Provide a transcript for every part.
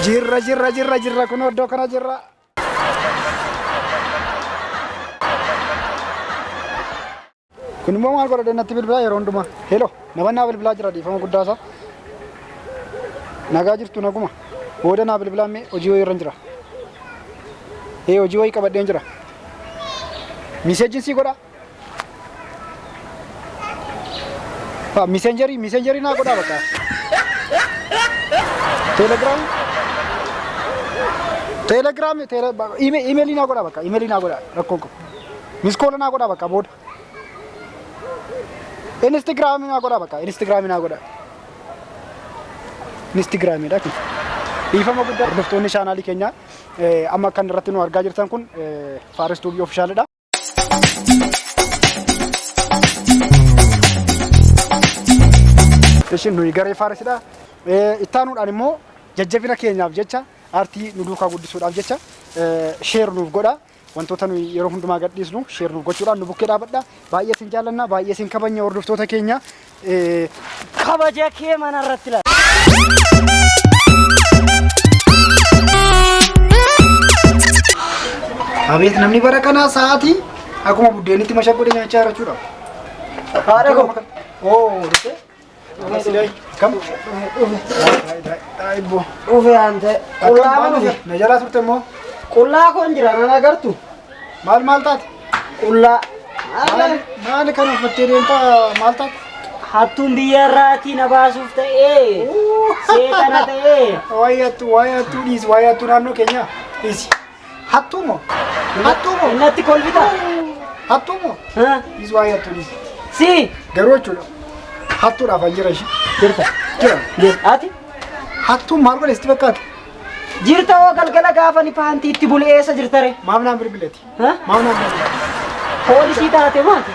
Jirra kun oddoo kana jirra. Kun immoo maal godha natti bilbilaa yeroo hundumaa. Hello, nama bilbilaa jira dhiifama guddaa isaa. Nagaa jirtu naguma. Booda naa bilbilaa mee hojii wayii irra jira. Hojii wayii qabadheen jira. Miseejin sii godha. Messengerii naa godha bakka. Email naa godha bakka. Email naa godha rakkoon qabu. Miskool naa godha bakka booda. Instagram naa godha bakka. Instagram dha kun. Dhiifama guddaa hordoftoonni chaanaalii keenyaa amma kan irratti nu argaa jirtan kun Faares Tuubii Official dha. Ishin nuyi garee Faares dha. Ittaanuudhaan immoo jajjabina keenyaaf jecha aartii nu duukaa guddisuudhaaf jecha sheer nuuf godha. Wantoota nuyi yeroo hundumaa gadhiisnu sheer nuuf gochuudhaan nu bukkee dhaabadha. Baay'ee isin jaallanna, baay'ee isin kabajna hordoftoota keenya. Kabaja kee mana irratti laata. Abeet namni bara kana sa'aatii akkuma buddeenitti mashaggoodee nyaachaa jirachuudha. Haadha koo. Dhufee. Kam? Daa'ibbo. Dhufe ante. Qullaa ma dhufe? Na jalaa turte immoo. Qullaa koon jira nan agartu. Maal taate? Qullaa. Maali kan uffattee deemtaa maal taate? Hattuun biyya irraatii na baasuuf ta'ee. Seexana ta'ee. Waayattuu dhiisi waayattuu naannoo keenyaa dhiisi. Hattuumoo? Innatti kolfita. Hattuumoo? Dhiisi waayattuu dhiisi. Si. Garuu jechuudha. Hattuudhaaf an jira ishee. Jira. Ati? Hattuun maal godhe sitti fakkaata? Jirta hoo galgala gaafa ni paantii itti bulee eessa jirtare? Maaf naan bilbileeti. Maaf naan bilbileeti. Poolisii taate maati?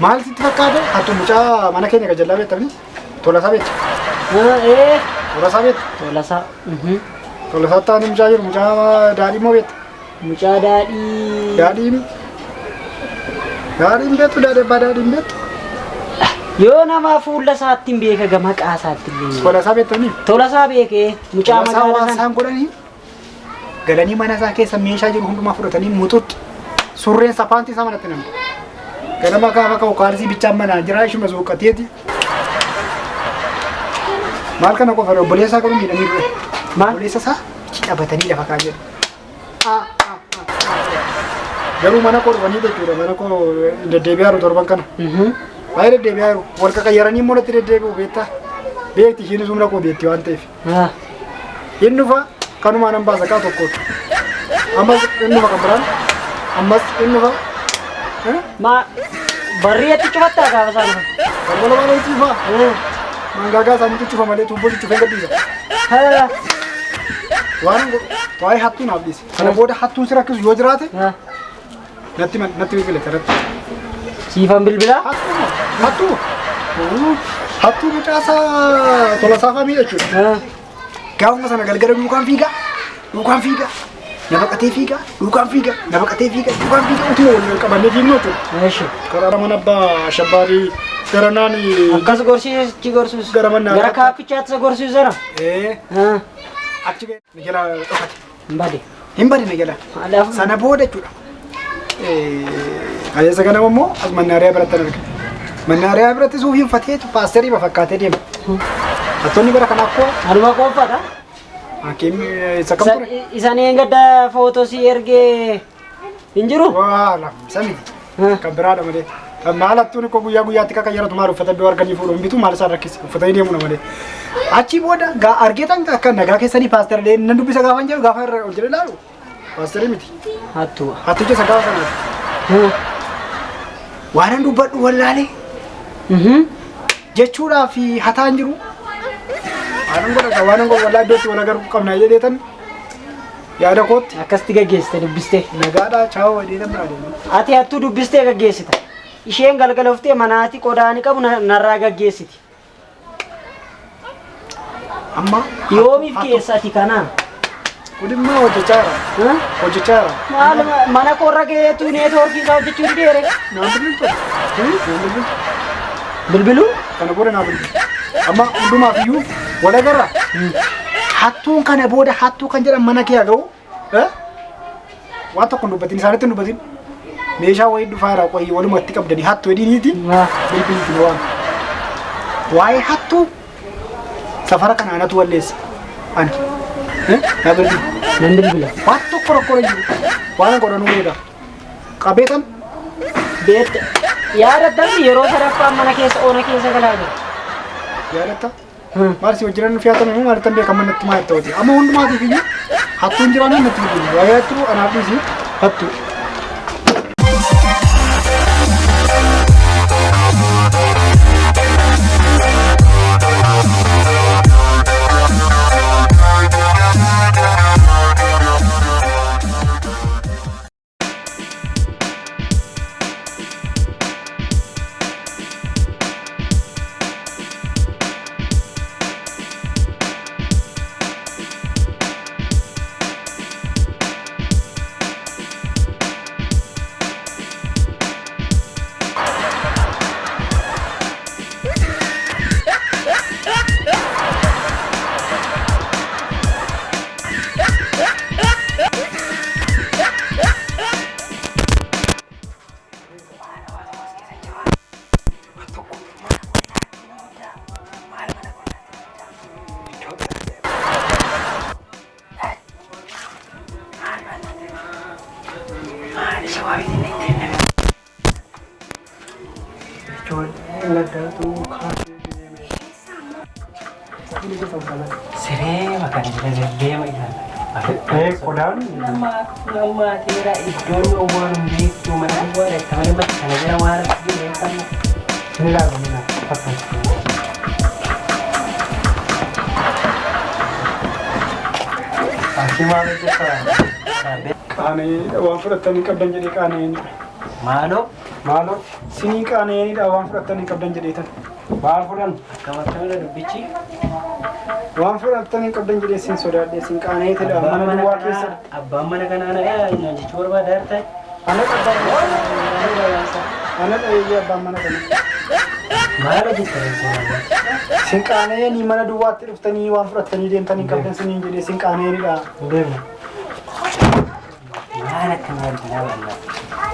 Maal sitti fakkaate? Hattuun mucaa mana keenya gajjallaa beektamni? Tolasaa beekta. Tolasaa beekta. Tolasaa taa'anii mucaa jiru mucaa daadhii moo beekta? Mucaa daadhii. Daadhiin beektu daadhiin beektu. Yoo nama fuula isaatti hin beeka gama qaasaatti illee. Tolasaa beektanii? Tolasaa beekee mucaa magaalaa sana. Isaan godhanii galanii mana isaa keessa meeshaa jiru hundumaa fudhatanii mututti surreen sapaantii isaa manatti namni. Ganama gaafa ka'u kaalsii bichaan manaa jira ishuma suuqateeti. Maal kana qofa obboleessaa qabu miidhanii dure. Obboleessa isaa qabatanii lafa kaa'aa jiru. Garuu mana koo dhufanii jechuudha mana koo deddeebi'aa jiru torban kana. Baay'ee deddeebi'aa jiru. Wal qaqayyaranii immoo natti deddeebi'u beektaa. Beekti ishiin humna koo beekti waan ta'eef. Inni dhufa kanumaan an baasa kaa tokkooti. Ammas inni dhufa kan biraan. Ammas inni dhufa. Barriyyatti cufattaa gaafa isaan dhufa. Balbala baala cufa. Mangaagaa isaanii cufa malee tuubboo cufee gadhiisa. Waan waa'ee hattuu naaf dhiise. Kana booda hattuun si rakkisu yoo jiraate natti bilbile kanatti. Siifan bilbilaa? Hattuu mucaasaa Tolasaa miidha jechuudha. Gaafuma sana galgala duukaan fiigaa. Na baqatee fiigaa. Utuma wal qabannee fiignu jechuudha. Karaa mana abbaa shabbaarii garanaan. Akkas gorsiisichi gorsiisu. Gara kaappichaatti isa gorsiisu sana. Achi Nigela dhokate. Hin bade Nigela. Sana booda jechuudha. Kaleessa ganama immoo as mannaariyaa biratti arga. Mannaariyaa biratti suufii uffateetu paasterii fakkaatee deema. Hattoonni bara kana akkoo. Aduma qofaadha. Hakiim isa kam ture? Isaan eeggadda footosii ergee hin jiru? Waala isa miti. Kan biraadha malee. Maal hattuun koo guyyaatti kakkayyaratu maal uffata biyya arganii fuudhu hin bitu maal isaan rakkise uffatanii deemuu malee. Achi booda argeetan akka nagaa keessanii paasterii nan dubbisa gaafa hin jiru gaafa irra ol jedhee ilaalu. Paasterii miti. Hattuu keessa gaafa sanaati. Waan dubbadhu wallaalee. Jechuudhaaf hataan jiru. Waan wallaa iddootti wal agaruu qabna jedheetan yaada kootti. Akkasitti gaggeessite dubbistee. Nagaadhaa chaawoo wadeetan biraa deemu. Ati hattuu dubbistee gaggeessita. Isheen galgala uftee manaati qodaani qabu narraa gaggeessiti. Amma yoomiif keessatti kanaan. Kudimmaa hojjechaa jira. Mana korra geetu neetwoorkii isaa hojjechuu dideere. Naan bilbiltu. Bilbiluu? Kana booda naa bilbilu. Amma hundumaaf iyyuu wal agarra. hattuun kana booda hattuu kan jedhan mana kee ga'u waan tokko dubbatin isaanitti dubbatin meeshaa wayii dhufaara qoyi walumatti qabdanii hattuu ediniiti bilbiliitiin waan waa'ee hattuu safara kana anatu walleessa ani yaa bilbil nan bilbila waan tokko rakkoo hin jiru waan godhanuu beeka qabeetan beekta yaadatamni yeroo sadaffaa mana keessa oona keessa galaa jira yaadatta maal si wajjiran fiyaatame moo maal tan beekaman natti maal ta'uti amma hundumaatiif iyyuu hattuun jiraanuu natti bilbilu waa'ee hattuu anaaf dhiisi hattuu siree makan deema ilaala qodaan nama teera iddoon waan beektu mana waan itti mana bakka kana jira waan itti beekamu ni laagamina fakkaatu Akimaa beektaa qaanee waan fudhatanii qabdan jedhee qaanee maaloo sinii qaaneenidha waan fudhatanii qabdan jedheetan maal fudhan akkamattamira dubbichi waan fudhatanii qabdan jedhee sin sodaadhee sin qaaneenitidha mana duwwaa keessa abbaan mana kanaa jechuu barbaadaa ta'e ana dhayeeyyee abbaan mana kana maala jettanii sin qaaneenii mana duwwaatti dhuftanii waan fudhatanii deemtanii qabdan siniin jedhee sin qaaneenidha deemna maal akkanaa arginaa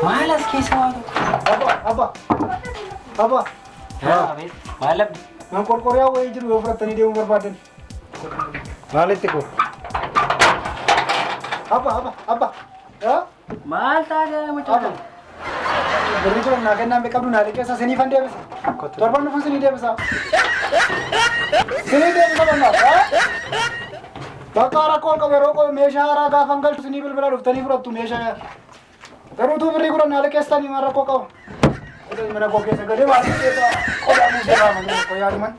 maal as keessa waan Abba. Maal abdi? Nan qorqoryaa wayii jiru yoo fudhatanii deemuu barbaadan. Maalitti ko? Abba. Maal taatee mucaa? Birrii kun naa kennaan beekamnu naa liqeessa sinii fan deebisa. Torban dhufan sinii deebisa. Sinii deebisa bannaaf. Bakka rakkoo qabu yeroo meeshaa haaraa gaafan galchu sinii bilbila dhuftanii fudhattu meeshaa. Garuutuu birrii kun naa liqeessanii maal rakkoo qabu? Mana kau kisah gede masih kita kau dah muda mana kau yang mana?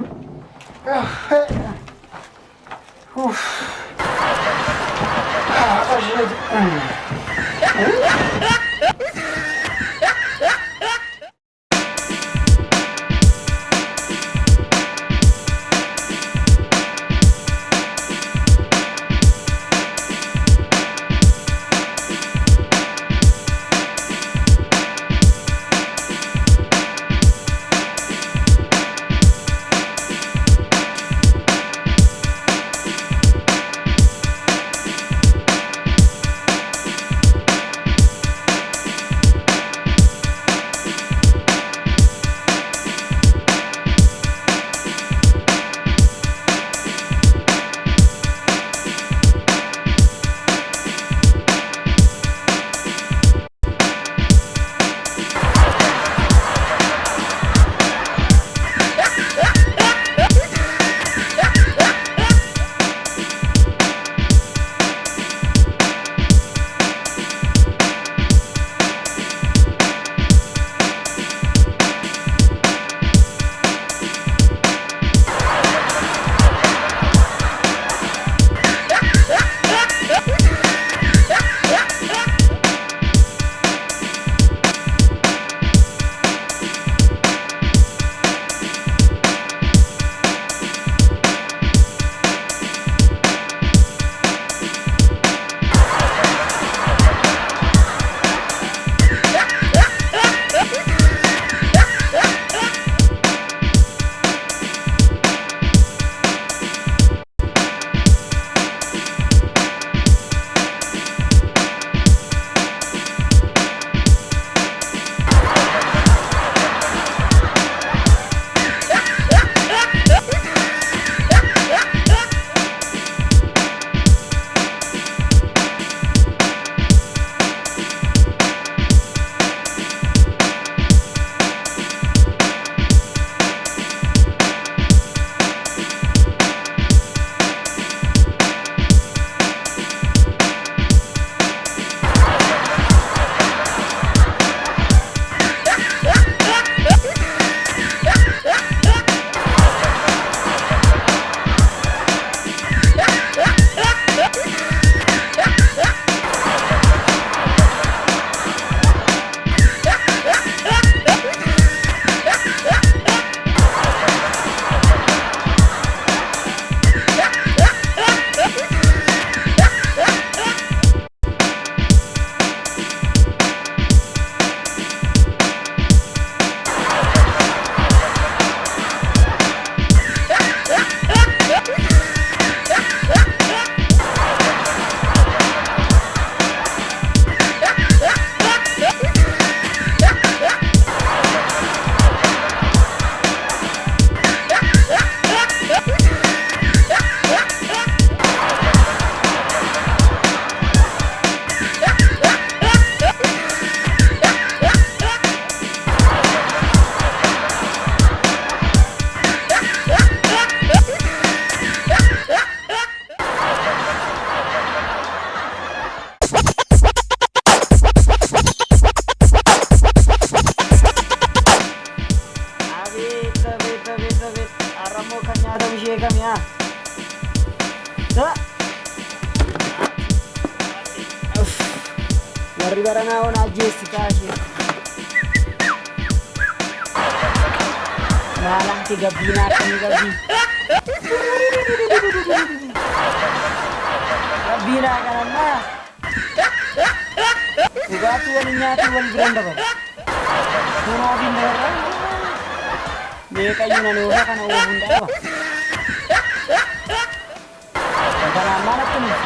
beekame haa. Warri baranaa on ajjeessi kaashee. Maalanti gabbiinaa akkamii gabbii. Gabbiinaa kanammaa. Dhugaatii waliin nyaatii wal biraan dabalu. Kunoo ofiin dabarraa. Meeqayyuu nan oofa kana oofuun dhaaba. Kanaan maal akkamii?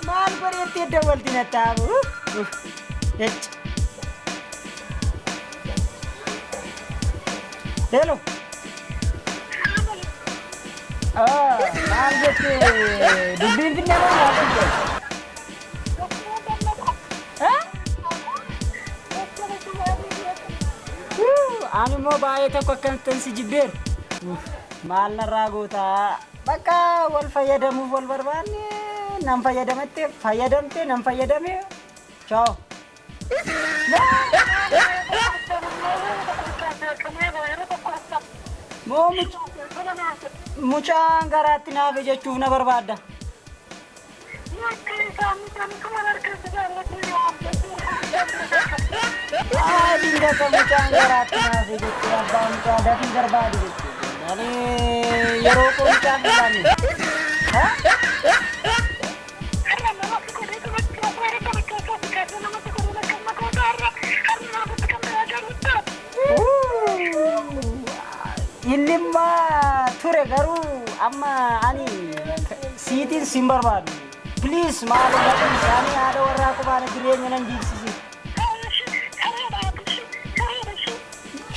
Maal bareettee dawwalti na taabu. Hello. Maal jettee dubbiin finna maal jettee? Ani immoo baay'ee tokko akkanatti si jibbeeru. Maal narraa gootaa? Bakka wal fayyadamuuf wal barbaanne. Nam fayyadamte fayyadamte nam fayyadame. Ciao. Moo mucaan garaatti naafe jechuuf na barbaadda. Dingata mucaan garaatti naafe jechuuf abbaan mucaa dafii barbaadu jechuudha. Ani yeroo koo mucaan barbaanne. Ilma ture garuu amma ani siitiin sin barbaadu. Please maal please ani haadha warraa qofaana jireenya nan diigsisi.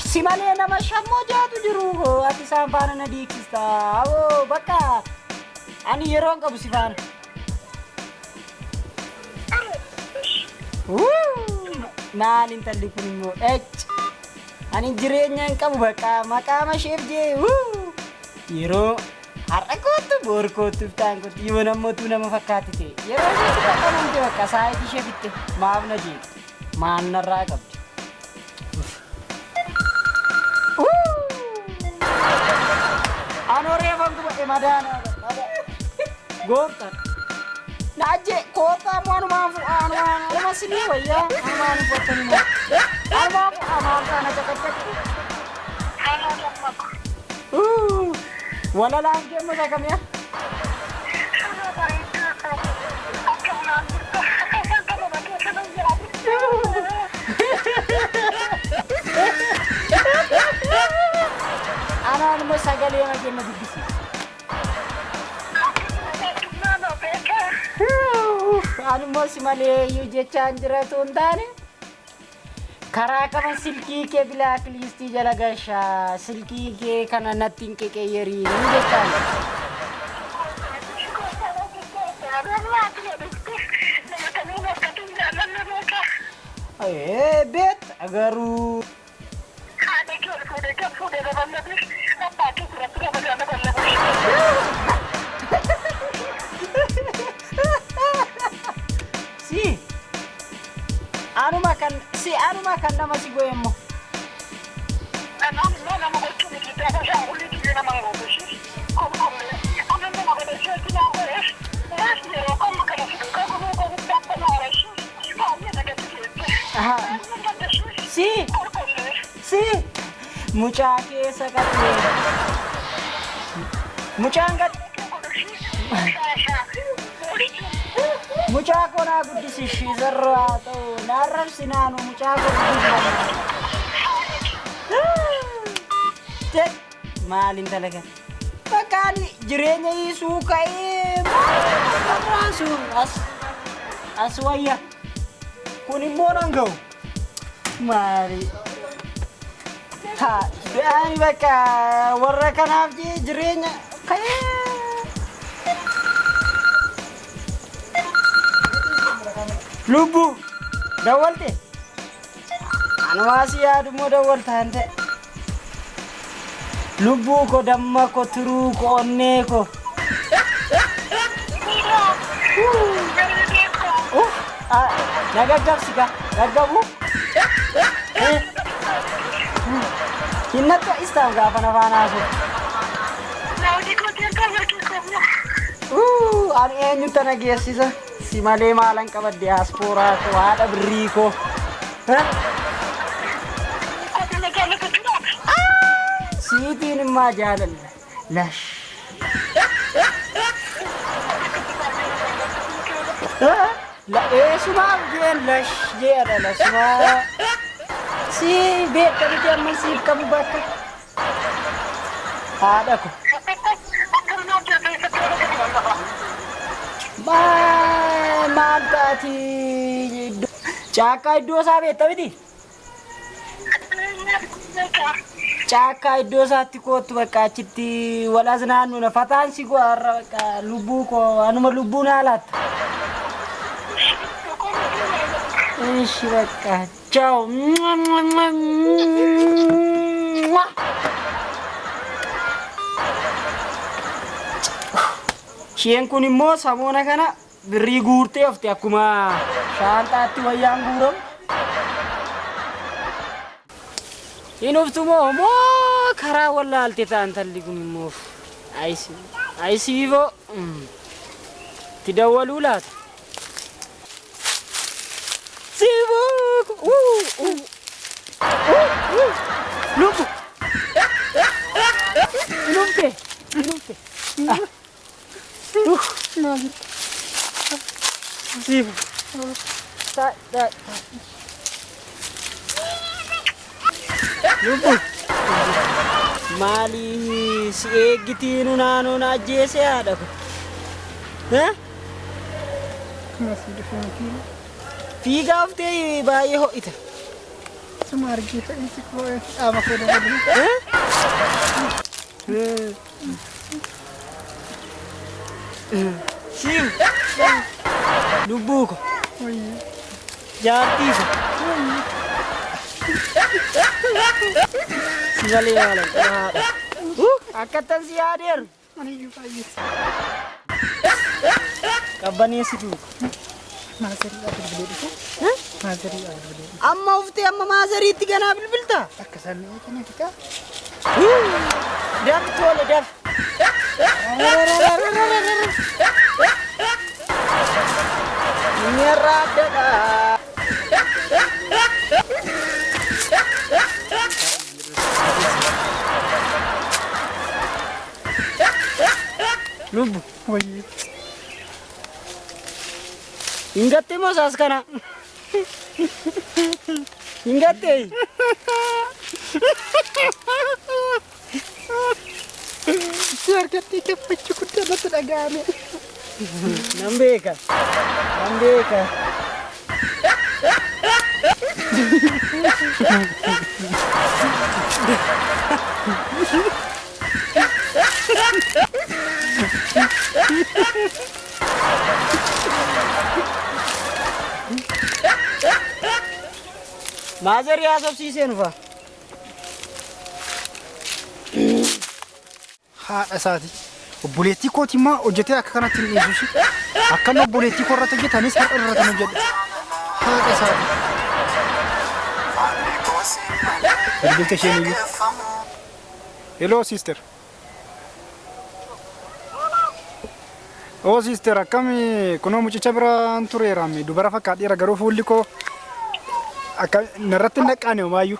Si malee nama shammoo jaatu jiru ati isaan faana na diigsista. Awoo bakka ani yeroon qabu si faana. Maal intalli kun immoo ani jireenya hin qabu bakka maqaa masheef jee yeroo har'a kootu boor kootu iftaan kootu yoo namoota nama fakkaatti ta'e yeroo isheetti qaqqabamte bakka saayitii ishee fitte maaf na jee maal narraa qabdi. Anoo reefan gubadhe madaana gooftan naajje koottaa anuma sinii wayyaa anumaan uffattanii moo anumaan amaan sana caqacaqi walalaan keemma sakamyaa anaan immoo sagalee makeenya dubbisi. Ani immoo si malee iyyuu jechaan jiratu hin taane karaa qaban silkii kee bilaak liistii jala gashaa silkii kee kana natti hin qeqeeyyeriin jechaan. Beet garuu. Anuma kan nama si goyemmo. Si mucaa keessa qattee mucaan mucaa koo naa guddisi shizarraa ta'u naarrabsi naanu mucaa koo guddisi maalin dalaga bakka ani jireenya hiisuu ka'ee marraasu as wayya kun immoo nan ga'u maali ani bakka warra kanaaf jireenya ka'ee Lubbu dawalte anwaasi yaadummoo dawalta hante lubbu ko damma ko turuu ko onnee ko Nagaggabsiga. Gaggabu. Hinnattu istaan gaafa nafaan haasoo. Ani eenyutti na geessisa? Si malee maalan qaba diyaaspooraa koo haadha birrii koo. Siitiin immaa jaalalla. Lash. Sumaa jeen lash jeedha la sumaa. Si beekta miti amma siif qabu bakka. Haadha ko. Maal taati caakkaa iddoo isaa beekta miti? Caakkaa iddoo isaatti kootu bakka achitti wal as naannuna fataan si go'aarra bakka lubbuu koo anuma lubbuu naa laatta. Ishi bakka ciao. Isheen kun immoo samoona kana birrii guurtee ofte akkuma shaanxaatti wayyaan guuramu. Hin uftumoo moo karaa wallaalte ta'an talli kun immoo ayisiifoo itti dawwaluu laata. Lubu. Inumte. Sifu. Dai. Lubu. Mali si eeggitiinu naannoo na ajjeese haadha ko. Fiigaa uftee baay'ee ho'ita. Suma argita isi koo ama koo dabali. Siim. Lubbuu ko. Jaartii ko. Si malee maalan haadha. Akkattan si yaadeeru. Maniyyuu baay'ee. Qabbaneessitu. Maazarii bilbilee dhufu. Maazarii bilbilee. Amma uftee amma maazariitti ganaa bilbilta. Akka sammee kana fita. Daf tole daf. Nyerradda. Lubu. Wayii. Ingatte mo saas kana. Ingatte. Argatti gammachuu guddaa natti dhaga'ame. Nan beeka. Maazari haasofsiisee nufa. Haadha isaati. Obboleettii kooti immoo hojjetee akka kanatti hin dhiyeessu. Akkan obboleettii koo irratti hojjetanis har'a irratti hin hojjedhu. Haadha isaati. Bilbilcha isheen iyyuu. Hello sister. Oh sister akkami kunoo mucicha biraan tureeraami dubara fakkaadheera garuu fuulli koo akka narratti hin dhaqqaane homaayyuu.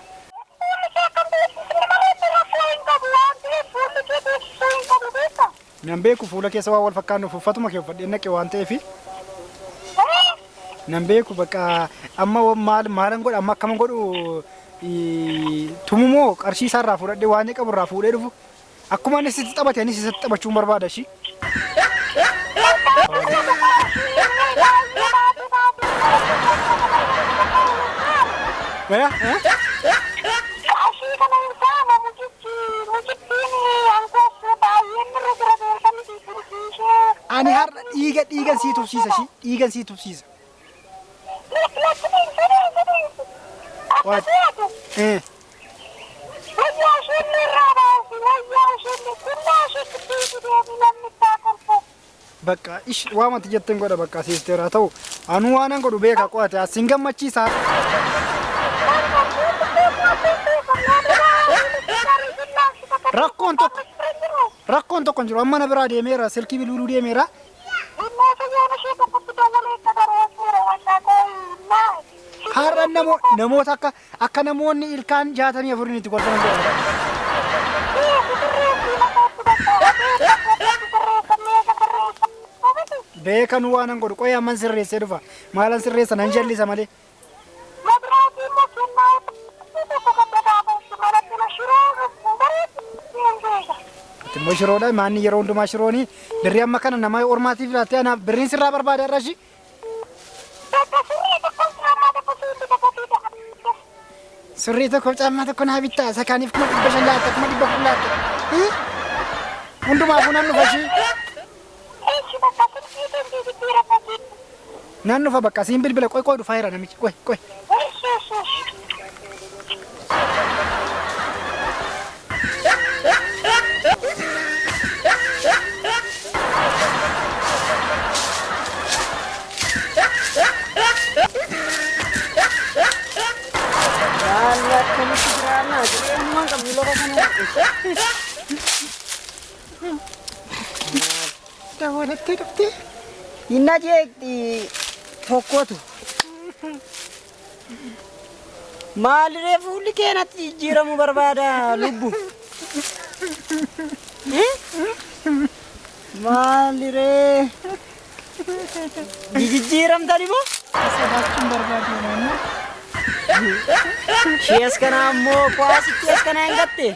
Nan beeku fuula keessa waan wal fakkaannuuf uffatuma kee uffadhee naqe waan ta'eef nan beeku bakka amma maalan godha amma akkama godhu tumumoo qarshii isaarraa fudhadhee waan qabu irraa fuudhee dhufu akkuma inni sitti taphate anis isatti taphachuun barbaada shi. Ani har'a dhiigan sii tufsiisa shi dhiigan sii tufsiisa. What? Bakka ish waamatti jetteen godha bakka siisteera ta'u anu waanan godhu beeka qo'ate asin gammachiisa. Rakkoon tokko hin jiru amma na biraa deemeera silkii bilbiluu deemeera. Har'a namoota akka namoonni ilkaan 64 itti kolfan godha. Beekan waanan godhu qoy amman sirreessee dhufa maalan sirreessa nan jallisa malee. Timmoo shiroodha maanni yeroo hundumaa shirooni birrii amma kana nama ormaatiif laattee anaaf birriin sirraa barbaada irrashi. Sirrii tokko caammaa tokko naa bittaa sakaaniif kuma 500 laatta kuma 400 laatta. Hundumaafuu nan dhufa shii. Nan dhufa bakka siin bilbila qoy dhufaa jira namichi qoy. Inna jeeqti tokkotu maaliree fuulli keenatti jijjiiramu barbaada lubbu maaliree jijjiiramtani moo Sodaachuun barbaadu shees kana ammoo kwaasitti as kana hin gatte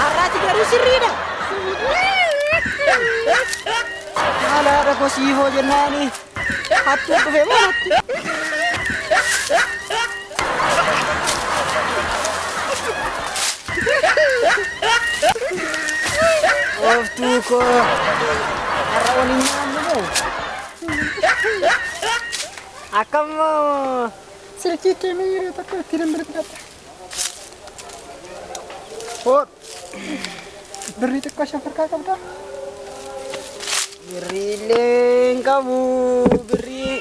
har'aati garuu sirriidha. Haalaadha kosiifoo jennaani hattuu dhufe moo hatti? Oftuu koo har'a waliin nyaannu moo? Akkammoo silkii keemee yeroo tokko itti dambalata. Birrii xiqqoo shafarkaa qabda. birrii illee hin qabu birrii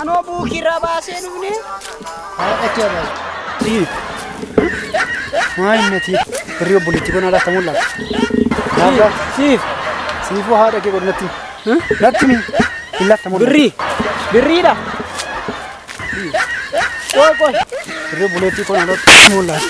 anoo buukirraa baasee dhufne. Haadha kee Maayinati birrii obboleettii kun haadha akka mul'ata. Siifuu haadha kee godhu natti mi hin latta mul'ata. Birriidha. Qoy. Birrii obboleettii kun haadha akka mul'ata.